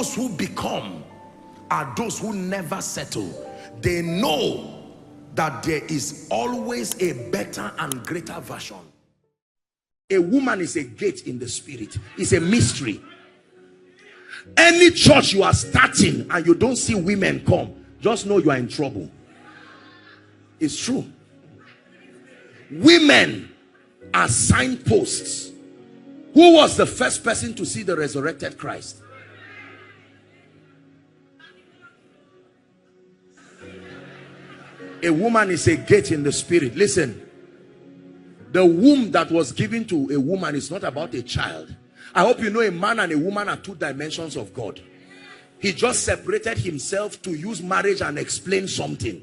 those who become are those who never settle. They know that there is always a better and greater version. A woman is a gate in the spirit. It's a mystery. Any church you are starting and you don't see women come, just know you are in trouble. It's true. Women are signposts. Who was the first person to see the resurrected Christ? A woman is a gate in the spirit. Listen, the womb that was given to a woman is not about a child. I hope you know a man and a woman are two dimensions of God. He just separated himself to use marriage and explain something,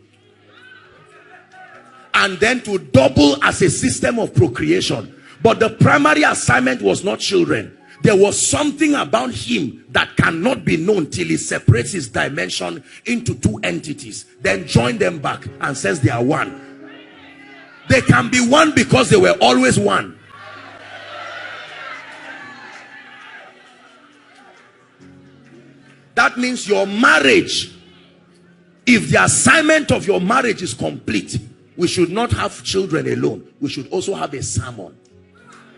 and then to double as a system of procreation. But the primary assignment was not children. There was something about him that cannot be known till he separates his dimension into two entities, then join them back and says they are one. They can be one because they were always one. That means your marriage, if the assignment of your marriage is complete, we should not have children alone. We should also have a sermon.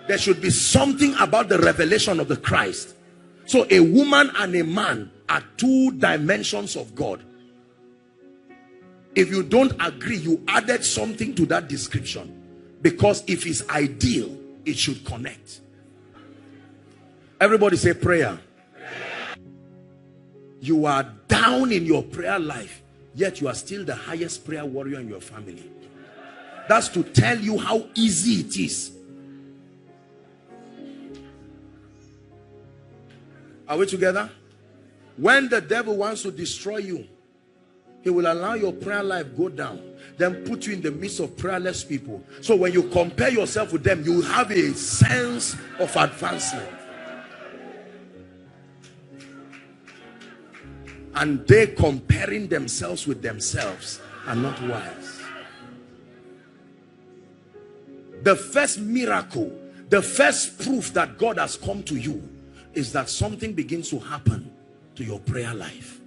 There should be something about the revelation of the Christ. So a woman and a man are two dimensions of God. If you don't agree, you added something to that description. Because if it's ideal, it should connect. Everybody say prayer. You are down in your prayer life, yet you are still the highest prayer warrior in your family. That's to tell you how easy it is. Are we together? When the devil wants to destroy you, he will allow your prayer life go down, then put you in the midst of prayerless people. So when you compare yourself with them, you have a sense of advancement. And they comparing themselves with themselves are not wise. The first miracle, the first proof that God has come to you is that something begins to happen to your prayer life.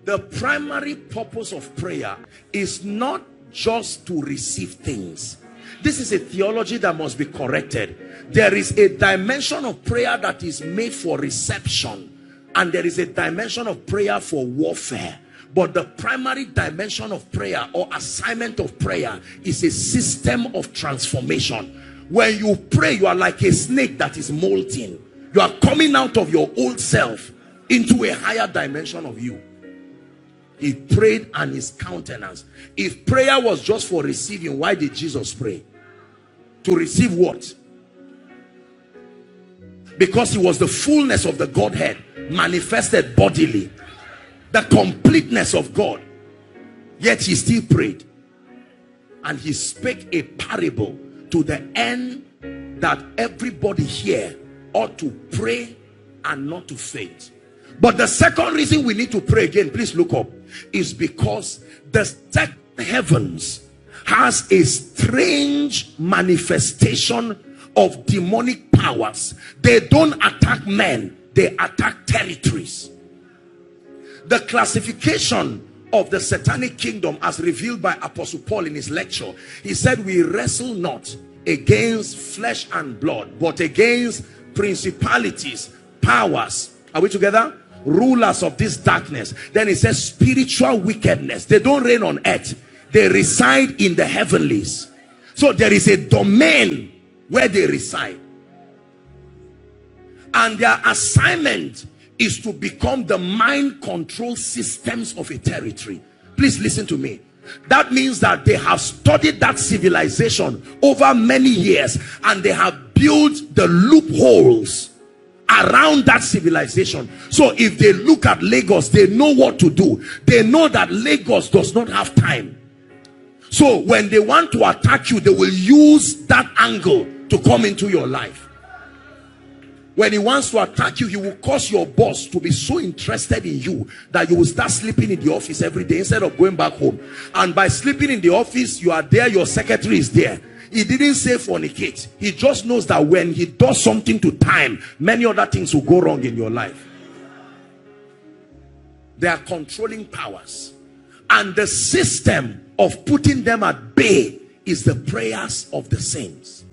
The primary purpose of prayer is not just to receive things. This is a theology that must be corrected. There is a dimension of prayer that is made for reception, and there is a dimension of prayer for warfare. But the primary dimension of prayer or assignment of prayer is a system of transformation. When you pray, you are like a snake that is molting. You are coming out of your old self into a higher dimension of you. He prayed and his countenance. If prayer was just for receiving, why did Jesus pray? To receive what? Because he was the fullness of the Godhead manifested bodily, the completeness of God. Yet he still prayed, and he spake a parable to the end that everybody here ought to pray and not to faint. But the second reason we need to pray again, please look up, is because the second heavens has a strange manifestation of demonic powers. They don't attack men, they attack territories. The classification of the satanic kingdom as revealed by Apostle Paul in his lecture, he said, we wrestle not against flesh and blood, but against principalities, powers. Are we together? Rulers of this darkness. Then he says spiritual wickedness. They don't reign on earth, they reside in the heavenlies. So there is a domain where they reside, and their assignment is to become the mind control systems of a territory. Please listen to me. That means that they have studied that civilization over many years, and they have built the loopholes around that civilization. So if they look at Lagos, they know what to do. They know that Lagos does not have time. So when they want to attack you, they will use that angle to come into your life. When he wants to attack you, he will cause your boss to be so interested in you that you will start sleeping in the office every day instead of going back home. And by sleeping in the office, you are there, your secretary is there. He didn't say fornicate. He just knows that when he does something to time, many other things will go wrong in your life. They are controlling powers. And the system of putting them at bay is the prayers of the saints.